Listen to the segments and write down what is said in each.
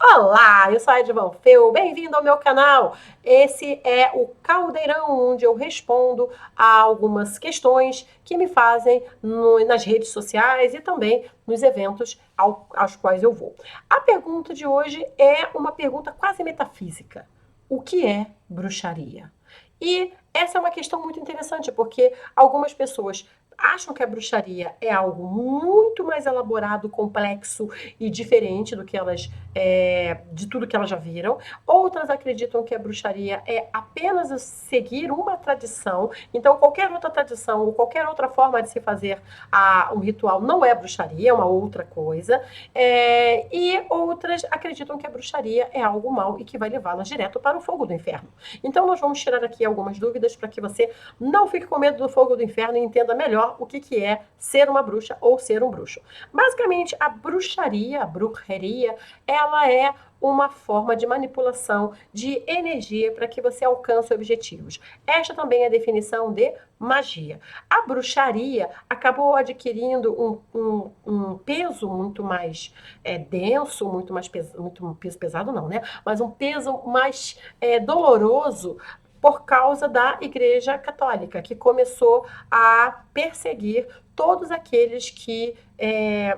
Olá, eu sou a Edvan Feu, bem-vindo ao meu canal. Esse é o Caldeirão, onde eu respondo a algumas questões que me fazem nas redes sociais e também nos eventos aos quais eu vou. A pergunta de hoje é uma pergunta quase metafísica. O que é bruxaria? E essa é uma questão muito interessante, porque algumas pessoas acham que a bruxaria é algo muito mais elaborado, complexo e diferente do que de tudo que elas já viram. Outras acreditam que a bruxaria é apenas seguir uma tradição. Então, qualquer outra tradição ou qualquer outra forma de se fazer um ritual não é bruxaria, é uma outra coisa. E outras acreditam que a bruxaria é algo mau e que vai levá-las direto para o fogo do inferno. Então, nós vamos tirar aqui algumas dúvidas para que você não fique com medo do fogo do inferno e entenda melhor o que é ser uma bruxa ou ser um bruxo. Basicamente, a bruxaria, a bruxeria, ela é uma forma de manipulação de energia para que você alcance objetivos. Esta também é a definição de magia. A bruxaria acabou adquirindo um peso muito mais denso, muito mais muito peso pesado não, né? Mas um peso mais doloroso por causa da Igreja Católica, que começou a perseguir todos aqueles que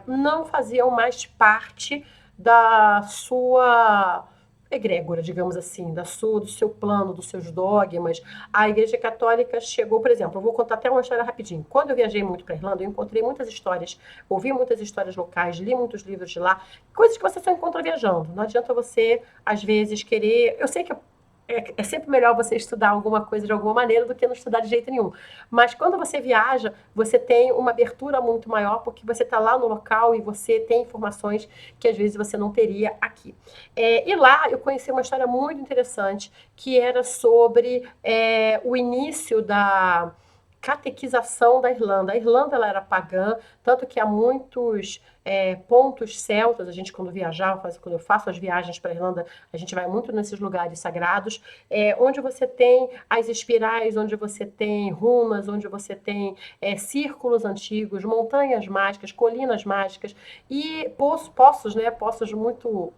não faziam mais parte da sua egrégora, digamos assim, do seu plano, dos seus dogmas. A Igreja Católica chegou, por exemplo, eu vou contar até uma história rapidinho. Quando eu viajei muito para a Irlanda, eu encontrei muitas histórias, ouvi muitas histórias locais, li muitos livros de lá, coisas que você só encontra viajando. Não adianta você, às vezes, querer. Eu sei que é sempre melhor você estudar alguma coisa de alguma maneira do que não estudar de jeito nenhum. Mas quando você viaja, você tem uma abertura muito maior, porque você está lá no local e você tem informações que às vezes você não teria aqui. E lá eu conheci uma história muito interessante, que era sobre o início da catequização da Irlanda. A Irlanda ela era pagã, tanto que há muitos pontos celtas. A gente, quando viajava, quando eu faço as viagens para a Irlanda, a gente vai muito nesses lugares sagrados, onde você tem as espirais, onde você tem runas, onde você tem círculos antigos, montanhas mágicas, colinas mágicas e poços, né? Poços muito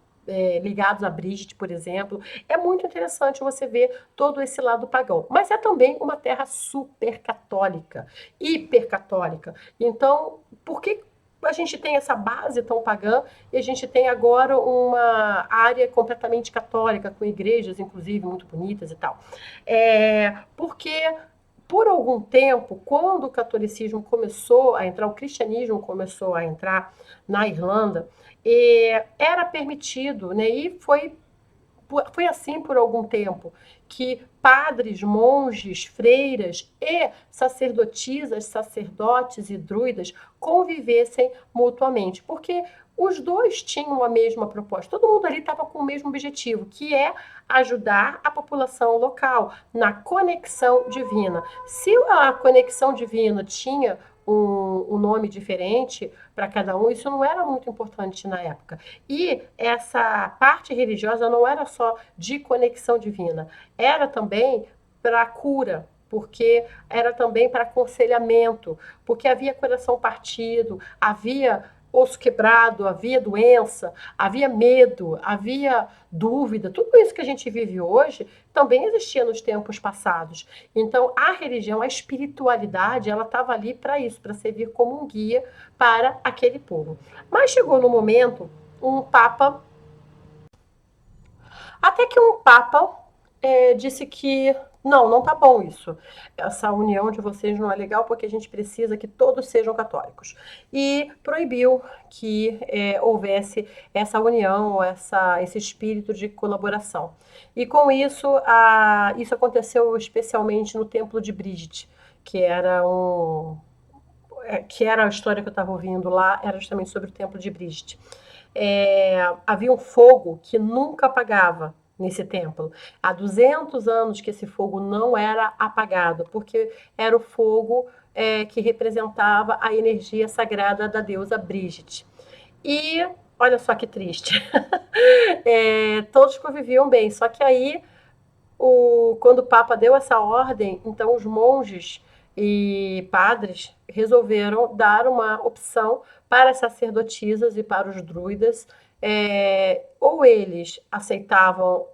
ligados a Brigitte, por exemplo. É muito interessante você ver todo esse lado pagão. Mas é também uma terra super católica, hipercatólica. Então, por que a gente tem essa base tão pagã e a gente tem agora uma área completamente católica, com igrejas, inclusive, muito bonitas e tal? Porque por algum tempo, quando o catolicismo começou a entrar, o cristianismo começou a entrar na Irlanda, era permitido, né, e foi assim por algum tempo, que padres, monges, freiras e sacerdotisas, sacerdotes e druidas convivessem mutuamente, porque os dois tinham a mesma proposta. Todo mundo ali estava com o mesmo objetivo, que é ajudar a população local na conexão divina. Se a conexão divina tinha um nome diferente para cada um, isso não era muito importante na época. E essa parte religiosa não era só de conexão divina, era também para cura, porque era também para aconselhamento, porque havia coração partido, havia osso quebrado, havia doença, havia medo, havia dúvida. Tudo isso que a gente vive hoje também existia nos tempos passados. Então, a religião, a espiritualidade, ela estava ali para isso, para servir como um guia para aquele povo. Mas chegou no momento um papa, até que um papa disse que não tá bom isso. Essa união de vocês não é legal porque a gente precisa que todos sejam católicos. E proibiu que houvesse essa união, esse espírito de colaboração. E com isso, isso aconteceu especialmente no Templo de Brigitte, que era que era a história que eu estava ouvindo lá, era justamente sobre o Templo de Brigitte. Havia um fogo que nunca apagava nesse templo. Há 200 anos que esse fogo não era apagado, porque era o fogo que representava a energia sagrada da deusa Brigitte. E olha só que triste. Todos conviviam bem, só que aí quando o Papa deu essa ordem, então os monges e padres resolveram dar uma opção para as sacerdotisas e para os druidas ou eles aceitavam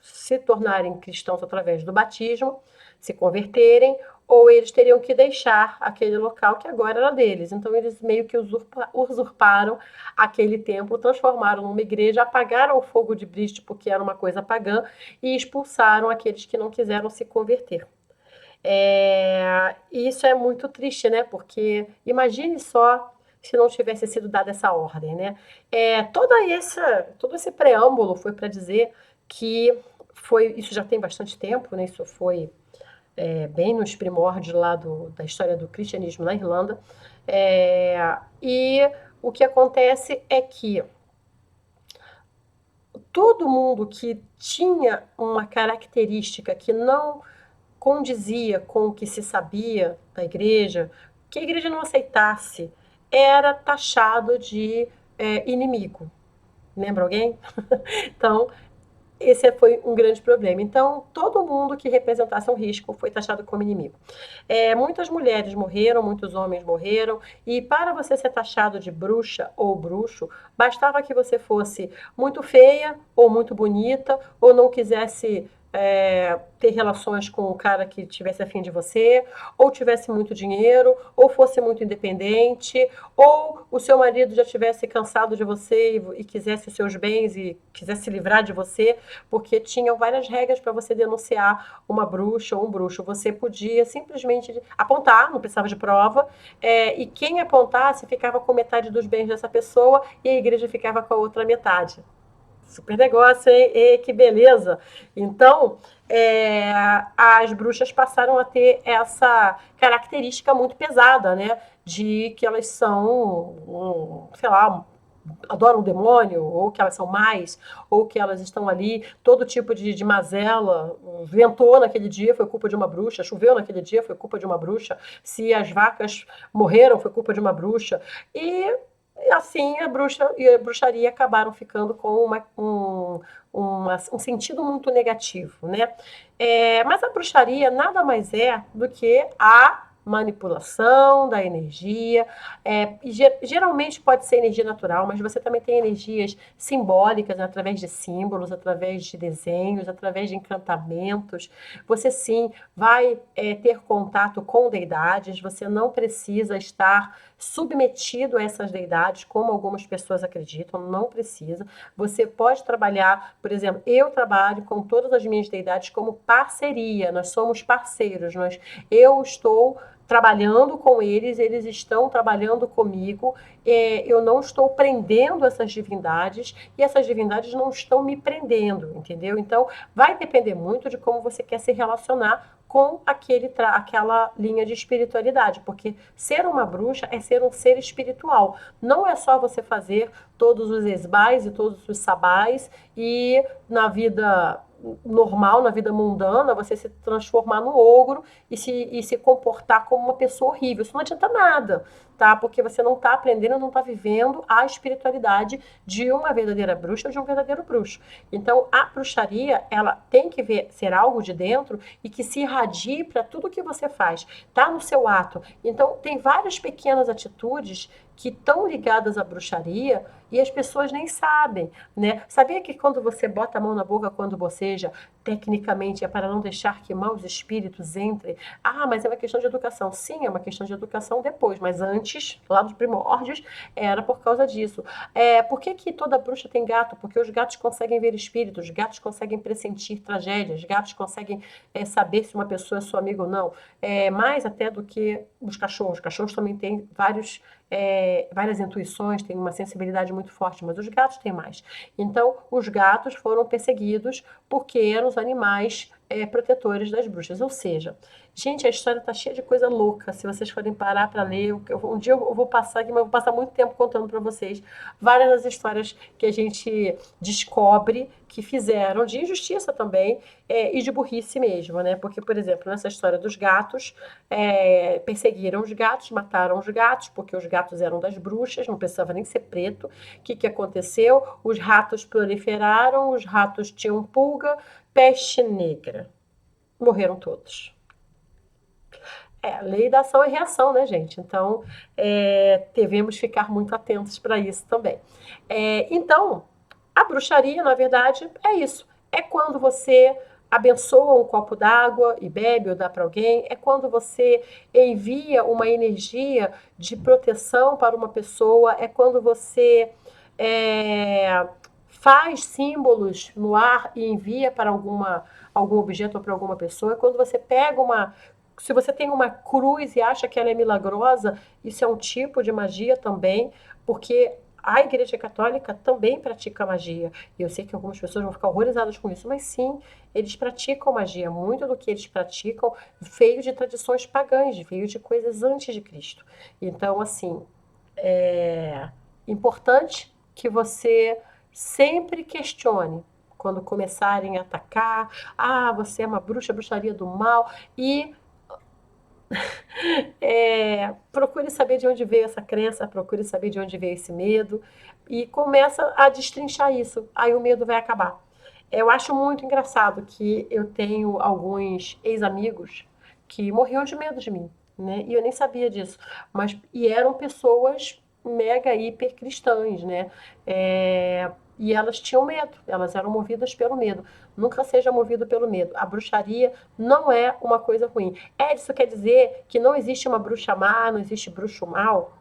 se tornarem cristãos através do batismo, se converterem, ou eles teriam que deixar aquele local que agora era deles. Então eles meio que usurparam aquele templo, transformaram numa igreja, apagaram o fogo de Bright porque era uma coisa pagã e expulsaram aqueles que não quiseram se converter. E isso é muito triste, né? Porque imagine só se não tivesse sido dada essa ordem, né? Todo esse preâmbulo foi para dizer que isso já tem bastante tempo, né? Isso foi bem nos primórdios lá da história do cristianismo na Irlanda. E o que acontece é que todo mundo que tinha uma característica que não condizia com o que se sabia da igreja, que a igreja não aceitasse, era taxado de inimigo. Lembra alguém? Então, esse foi um grande problema. Então, todo mundo que representasse um risco foi taxado como inimigo. Muitas mulheres morreram, muitos homens morreram, e para você ser taxado de bruxa ou bruxo, bastava que você fosse muito feia ou muito bonita, ou não quisesse ter relações com o cara que tivesse afim de você, ou tivesse muito dinheiro, ou fosse muito independente, ou o seu marido já tivesse cansado de você e quisesse os seus bens e quisesse se livrar de você, porque tinham várias regras para você denunciar uma bruxa ou um bruxo. Você podia simplesmente apontar, não precisava de prova, e quem apontasse ficava com metade dos bens dessa pessoa e a igreja ficava com a outra metade. Super negócio, hein? E, que beleza! Então, as bruxas passaram a ter essa característica muito pesada, né? De que elas são, sei lá, adoram o demônio, ou que elas são mais, ou que elas estão ali, todo tipo de mazela, ventou naquele dia, foi culpa de uma bruxa, choveu naquele dia, foi culpa de uma bruxa, se as vacas morreram, foi culpa de uma bruxa, e assim a bruxa e a bruxaria acabaram ficando com um sentido muito negativo, né? Mas a bruxaria nada mais é do que a manipulação da energia. Geralmente pode ser energia natural, mas você também tem energias simbólicas, né, através de símbolos, através de desenhos, através de encantamentos. Você sim vai ter contato com deidades, você não precisa estar submetido a essas deidades, como algumas pessoas acreditam, não precisa. Você pode trabalhar, por exemplo, eu trabalho com todas as minhas deidades como parceria, nós somos parceiros, eu estou trabalhando com eles, eles estão trabalhando comigo, eu não estou prendendo essas divindades e essas divindades não estão me prendendo, entendeu? Então, vai depender muito de como você quer se relacionar com aquela linha de espiritualidade, porque ser uma bruxa é ser um ser espiritual. Não é só você fazer todos os esbais e todos os sabás e na vida normal, na vida mundana, você se transformar no ogro e se comportar como uma pessoa horrível. Isso não adianta nada, tá? Porque você não está aprendendo, não está vivendo a espiritualidade de uma verdadeira bruxa ou de um verdadeiro bruxo. Então, a bruxaria, ela tem que ser algo de dentro e que se irradie para tudo que você faz. Tá no seu ato. Então, tem várias pequenas atitudes que estão ligadas à bruxaria e as pessoas nem sabem, né? Sabia que quando você bota a mão na boca quando boceja, tecnicamente é para não deixar que maus espíritos entrem? Ah, mas é uma questão de educação. Sim, é uma questão de educação depois, mas antes, lá nos primórdios, era por causa disso. Por que toda bruxa tem gato? Porque os gatos conseguem ver espíritos, gatos conseguem pressentir tragédias, gatos conseguem saber se uma pessoa é sua amiga ou não. Mais até do que os cachorros. Os cachorros também têm várias intuições, têm uma sensibilidade muito forte, mas os gatos têm mais. Então, os gatos foram perseguidos porque eram os animais protetores das bruxas. Ou seja, gente, a história está cheia de coisa louca. Se vocês forem parar para ler, um dia eu vou passar aqui, mas eu vou passar muito tempo contando para vocês várias das histórias que a gente descobre que fizeram de injustiça também e de burrice mesmo, né? Porque, por exemplo, nessa história dos gatos, perseguiram os gatos, mataram os gatos, porque os gatos eram das bruxas, não precisava nem ser preto. O que aconteceu? Os ratos proliferaram, os ratos tinham pulga, peste negra. Morreram todos. Lei da ação e reação, né, gente? Então, devemos ficar muito atentos para isso também. Então, a bruxaria, na verdade, é isso. É quando você abençoa um copo d'água e bebe ou dá para alguém. É quando você envia uma energia de proteção para uma pessoa. É quando você faz símbolos no ar e envia para algum objeto ou para alguma pessoa. É quando você pega se você tem uma cruz e acha que ela é milagrosa, isso é um tipo de magia também, porque a Igreja Católica também pratica magia. E eu sei que algumas pessoas vão ficar horrorizadas com isso, mas sim, eles praticam magia. Muito do que eles praticam veio de tradições pagãs, veio de coisas antes de Cristo. Então, assim, é importante que você sempre questione quando começarem a atacar. Ah, você é uma bruxa, bruxaria do mal. E procure saber de onde veio essa crença, procure saber de onde veio esse medo e começa a destrinchar isso. Aí o medo vai acabar. Eu acho muito engraçado que eu tenho alguns ex-amigos que morriam de medo de mim, né? E eu nem sabia disso. E eram pessoas mega hiper cristãs, né? E elas tinham medo, elas eram movidas pelo medo. Nunca seja movido pelo medo. A bruxaria não é uma coisa ruim. Isso quer dizer que não existe uma bruxa má, não existe bruxo mal?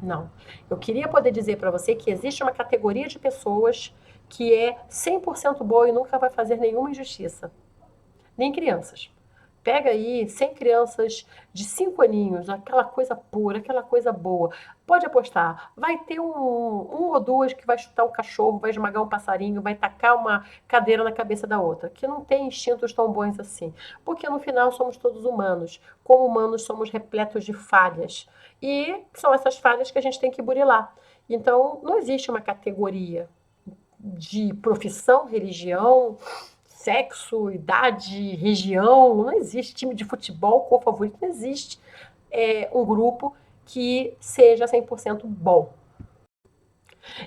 Não. Eu queria poder dizer para você que existe uma categoria de pessoas que é 100% boa e nunca vai fazer nenhuma injustiça. Nem crianças. Pega aí 100 crianças de 5 aninhos, aquela coisa pura, aquela coisa boa. Pode apostar, vai ter um ou duas que vai chutar um cachorro, vai esmagar um passarinho, vai tacar uma cadeira na cabeça da outra, que não tem instintos tão bons assim. Porque no final somos todos humanos. Como humanos somos repletos de falhas. E são essas falhas que a gente tem que burilar. Então, não existe uma categoria de profissão, religião, sexo, idade, região, não existe time de futebol, cor favorito, não existe um grupo que seja 100% bom.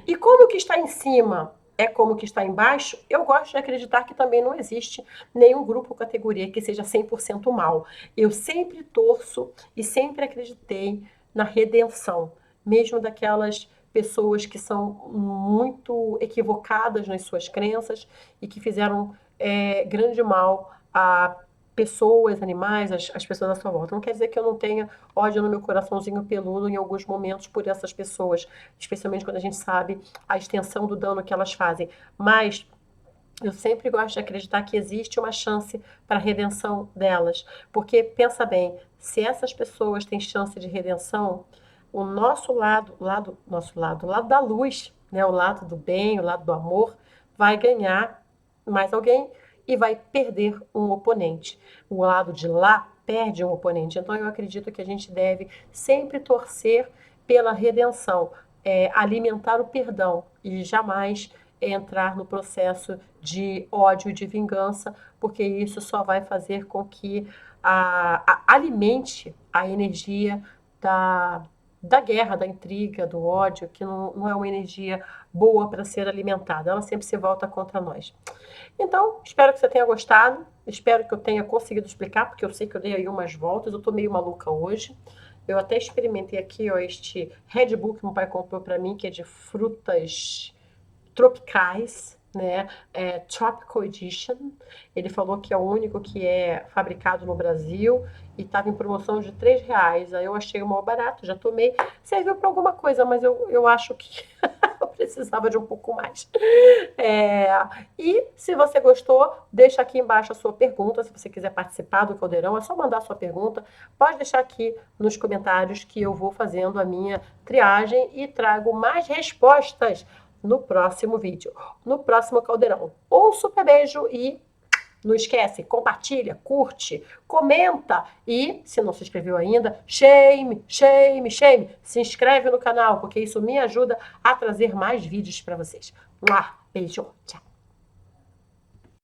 E como o que está em cima é como o que está embaixo, eu gosto de acreditar que também não existe nenhum grupo ou categoria que seja 100% mal. Eu sempre torço e sempre acreditei na redenção, mesmo daquelas pessoas que são muito equivocadas nas suas crenças e que fizeram grande mal a pessoas, animais, as pessoas à sua volta. Não quer dizer que eu não tenha ódio no meu coraçãozinho peludo em alguns momentos por essas pessoas, especialmente quando a gente sabe a extensão do dano que elas fazem. Mas eu sempre gosto de acreditar que existe uma chance para a redenção delas. Porque, pensa bem, se essas pessoas têm chance de redenção, o o lado da luz, né, o lado do bem, o lado do amor, vai ganhar mais alguém e vai perder um oponente. O lado de lá perde um oponente. Então, eu acredito que a gente deve sempre torcer pela redenção, alimentar o perdão e jamais entrar no processo de ódio e de vingança, porque isso só vai fazer com que alimente a energia da guerra, da intriga, do ódio, que não é uma energia boa para ser alimentada. Ela sempre se volta contra nós. Então, espero que você tenha gostado. Espero que eu tenha conseguido explicar, porque eu sei que eu dei aí umas voltas. Eu tô meio maluca hoje. Eu até experimentei aqui, ó, este Red Bull que meu pai comprou para mim, que é de frutas tropicais, né? Tropical Edition. Ele falou que é o único que é fabricado no Brasil e estava em promoção de R$ 3. Aí eu achei o maior barato, já tomei. Serviu para alguma coisa, mas eu acho que eu precisava de um pouco mais. E se você gostou, deixa aqui embaixo a sua pergunta. Se você quiser participar do Caldeirão, é só mandar a sua pergunta. Pode deixar aqui nos comentários que eu vou fazendo a minha triagem e trago mais respostas no próximo vídeo, no próximo Caldeirão. Um super beijo e não esquece, compartilha, curte, comenta e, se não se inscreveu ainda, shame, shame, shame, se inscreve no canal, porque isso me ajuda a trazer mais vídeos para vocês. Beijo, tchau.